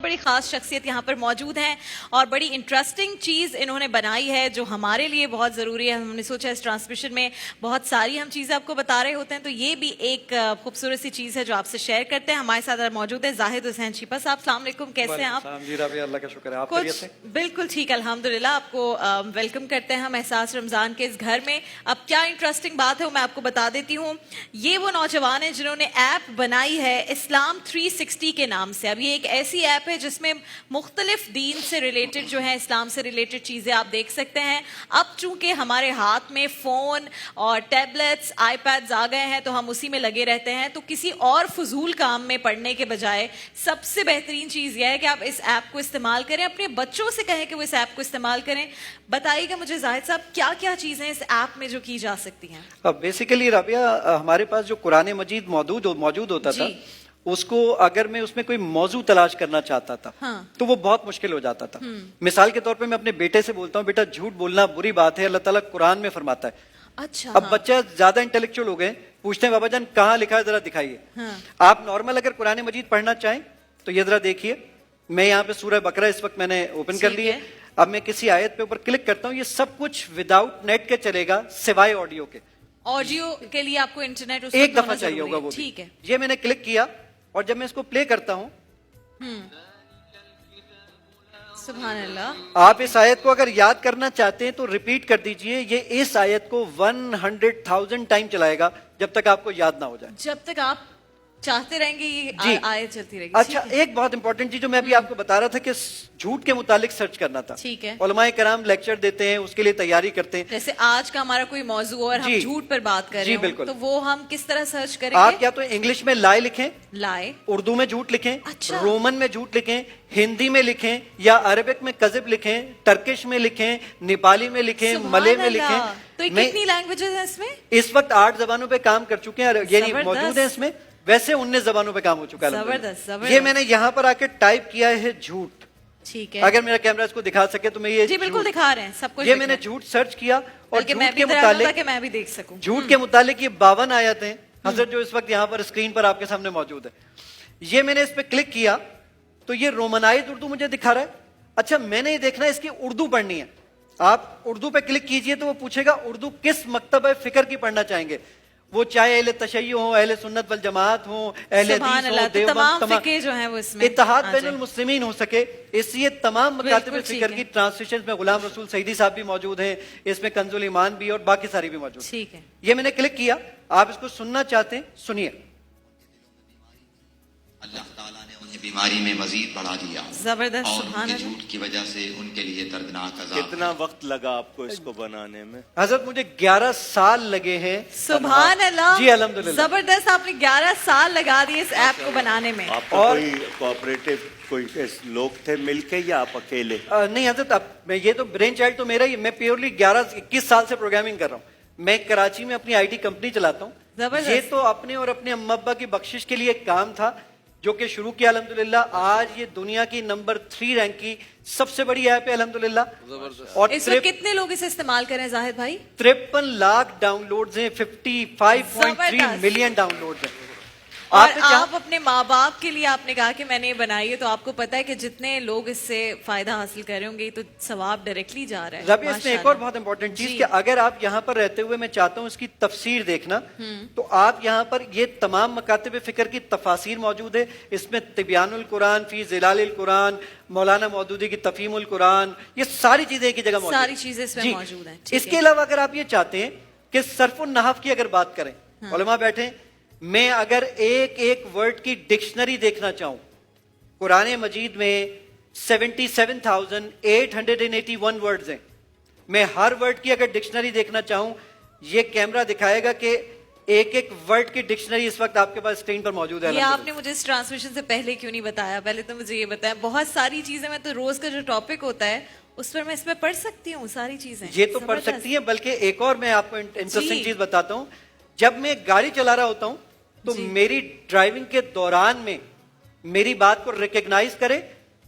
بڑی خاص شخصیت یہاں پر موجود ہیں اور بڑی انٹرسٹنگ چیز انہوں نے بنائی ہے جو ہمارے لیے بہت ضروری ہے. ہم نے سوچا اس ٹرانسمیشن میں بہت ساری ہم چیزیں آپ کو بتا رہے ہوتے ہیں تو یہ بھی ایک خوبصورت سی چیز ہے جو آپ سے شیئر کرتے ہیں. ہمارے ساتھ موجود ہے زاہد حسین شیپا صاحب. السلام علیکم, کیسے ہیں آپ؟ جی رابعہ, اللہ کا شکر ہے. آپ کچھ بالکل ٹھیک الحمدللہ. آپ کو ویلکم کرتے ہیں ہم احساس رمضان کے اس گھر میں. اب کیا انٹرسٹنگ بات ہے وہ میں آپ کو بتا دیتی ہوں. یہ وہ نوجوان ہیں جنہوں نے ایپ بنائی ہے اسلام 360 کے نام سے. اب یہ ایک ایسی ایپ ہے جس میں مختلف دین سے ریلیٹڈ جو ہے اسلام سے ریلیٹڈ چیزیں آپ دیکھ سکتے ہیں. اب چونکہ ہمارے ہاتھ میں فون اور ٹیبلیٹس آئی پیڈز آ گئے ہیں تو ہم اسی میں لگے رہتے ہیں, تو کسی اور فضول کام میں پڑھنے کے بجائے سب سے بہترین چیز یہ ہے کہ آپ اس ایپ کو استعمال کریں. اپنے بچوں سے کہیں کہ وہ اس ایپ کو استعمال کریں. بتائیے گا مجھے زاہد صاحب کیا کیا چیزیں اس ایپ میں جو کی جا سکتی ہیں؟ اب بیسیکلی رابعہ ہمارے پاس جو قرآن مجید موجود ہوتا تھا اس کو اگر میں اس میں کوئی موضوع تلاش کرنا چاہتا تھا تو وہ بہت مشکل ہو جاتا تھا. مثال کے طور پہ میں اپنے بیٹے سے بولتا ہوں بیٹا جھوٹ بولنا بری بات ہے, اللہ تعالیٰ قرآن میں فرماتا ہے. اچھا, اب بچہ زیادہ انٹلیکچوئل ہو گئے, پوچھتے ہیں بابا جان کہاں لکھا ہے ذرا دکھائیے. آپ نارمل اگر قرآن مجید پڑھنا چاہیں تو یہ ذرا دیکھیے, میں یہاں پہ سورہ بقرہ اس وقت میں نے اوپن کر لی ہے. اب میں کسی آیت پہ اوپر کلک کرتا ہوں, یہ سب کچھ وداؤٹ نیٹ کے چلے گا سوائے آڈیو کے. آڈیو کے لیے آپ کو انٹرنیٹ ایک دفعہ چاہیے ہوگا وہ. ٹھیک ہے, یہ میں نے کلک کیا اور جب میں اس کو پلے کرتا ہوں سبحان اللہ, آپ اس آیت کو اگر یاد کرنا چاہتے ہیں تو ریپیٹ کر دیجئے. یہ اس آیت کو 100,000 ٹائم چلائے گا جب تک آپ کو یاد نہ ہو جائے. جب تک آپ چاہتے رہیں گے یہ آیت چلتی رہے گی. اچھا, ایک بہت امپورٹنٹ چیز جو میں ابھی آپ کو بتا رہا تھا کہ جھوٹ کے متعلق سرچ کرنا تھا. ٹھیک ہے, علماء کرام لیکچر دیتے ہیں, اس کے لیے تیاری کرتے ہیں. جیسے آج کا ہمارا کوئی موضوع اور ہم جھوٹ پر بات کر رہے ہیں تو وہ ہم کس طرح سرچ کریں گے؟ آپ یا تو انگلش میں لائے لکھیں, لائے, اردو میں جھوٹ لکھیں, رومن میں جھوٹ لکھیں, ہندی میں لکھیں, یا عربک میں کذب لکھیں, ٹرکش میں لکھیں, نیپالی میں لکھیں, ملے میں لکھیں. تو کتنی لینگویجز ہیں اس میں؟ اس وقت 8 زبانوں پہ کام کر چکے ہیں, یعنی موجود ہیں اس میں. ویسے 19 زبانوں پہ کام ہو چکا ہے. یہ میں نے یہاں پر آ کے ٹائپ کیا ہے جھوٹ. ٹھیک ہے, اگر میرا کیمرہ اس کو دکھا سکے تو میں یہ جی بالکل دکھا رہے ہیں سب کچھ. یہ میں نے جھوٹ سرچ کیا اور جھوٹ کے متعلق کہ میں بھی دیکھ سکوں. جھوٹ کے متعلق یہ 52 آیتیں ہیں حضرت جو اس وقت یہاں پر اسکرین پر آپ کے سامنے موجود ہے. یہ میں نے اس پہ کلک کیا تو یہ رومنائز اردو مجھے دکھا رہا ہے. اچھا, میں نے یہ دیکھنا ہے اس کی اردو پڑھنی ہے. آپ اردو پہ کلک کیجئے تو وہ پوچھے گا اردو کس مکتبہ فکر کی پڑھنا چاہیں گے, وہ چاہے اہل تشیع ہوں, اہل سنت والجماعت ہوں, اہل حدیث ہوں, تمام فقہ جو ہیں وہ اس میں اتحاد بین المسلمین ہو سکے. اس لیے تمام مکاتب فکر کی ٹرانسلیشن میں غلام رسول سعیدی صاحب بھی موجود ہیں, اس میں کنز الایمان بھی اور باقی ساری بھی موجود. ٹھیک ہے, یہ میں نے کلک کیا. آپ اس کو سننا چاہتے ہیں سنیے. اللہ تعالیٰ نے انہیں بیماری میں مزید بڑھا دیا, زبردست, اور سبحان ان کے جھوٹ کی وجہ سے ان کے لیے دردناک عذاب. کتنا وقت لگا آپ کو اس کو بنانے میں؟ حضرت مجھے 11 سال لگے ہیں. سبحان اللہ, جی الحمدللہ, زبردست. آپ نے 11 سال لگا دیے اس ایپ کو بنانے میں. آپ کو کوئی کوآپریٹو کوئی لوگ تھے مل کے یا آپ اکیلے؟ نہیں حضرت, میں یہ تو برین چائلڈ تو میرا ہی, میں پیورلی 21 سال سے پروگرامنگ کر رہا ہوں. میں کراچی میں اپنی IT کمپنی چلاتا ہوں. یہ تو اپنے اور اپنے اما ابا کی بخشش کے لیے ایک کام تھا جو کہ شروع کیا الحمدللہ. آج یہ دنیا کی نمبر 3 رینک کی سب سے بڑی ایپ ہے الحمدللہ. اور اس وقت کتنے لوگ اسے استعمال کر رہے ہیں زاہد بھائی؟ 53 لاکھ ڈاؤن لوڈز ہیں, 55.3 ملین ڈاؤن لوڈز ہیں. اور آپ اپنے ماں باپ کے لیے آپ نے کہا کہ میں نے یہ بنائی ہے, تو آپ کو پتا ہے کہ جتنے لوگ اس سے فائدہ حاصل کر رہے ہوں گے تو ثواب ڈائریکٹلی جا رہا ہے. ربی, اس میں ایک اور بہت امپورٹنٹ چیز کہ اگر آپ یہاں پر رہتے ہوئے میں چاہتا ہوں اس کی تفسیر دیکھنا, تو آپ یہاں پر یہ تمام مکاتب فکر کی تفاسیر موجود ہے. اس میں تبیان القرآن فی ظلال القرآن, مولانا مودودی کی تفہیم القرآن, یہ ساری چیزیں ایک ہی جگہ موجود ہیں. ساری چیزیں اس میں موجود ہیں. اس کے علاوہ اگر آپ یہ چاہتے ہیں کہ صرف النحو کی اگر بات کریں, علماء بیٹھے, میں اگر ایک ایک ورڈ کی ڈکشنری دیکھنا چاہوں, قرآن مجید میں 77,881 ورڈز ہیں. میں ہر ورڈ کی اگر ڈکشنری دیکھنا چاہوں, یہ کیمرہ دکھائے گا کہ ایک ایک ورڈ کی ڈکشنری اس وقت آپ کے پاس اسکرین پر موجود ہے. یہ آپ نے مجھے اس ٹرانسمیشن سے پہلے کیوں نہیں بتایا؟ پہلے تو مجھے یہ بتایا. بہت ساری چیزیں, میں تو روز کا جو ٹاپک ہوتا ہے اس پر میں اس میں پڑھ سکتی ہوں ساری چیزیں. یہ تو پڑھ سکتی ہیں, بلکہ ایک اور میں آپ کو انٹرسٹنگ چیز بتاتا ہوں. جب میں گاڑی چلا رہا ہوتا ہوں تو میری ڈرائیونگ کے دوران میں میری بات کو ریکگنائز کرے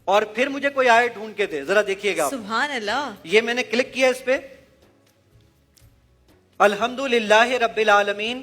اور پھر مجھے کوئی آئے ڈھونڈ کے دے. ذرا دیکھیے گا. سبحان اللہ. یہ میں نے کلک کیا اس پہ, الحمدللہ رب العالمین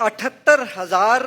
78,000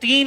3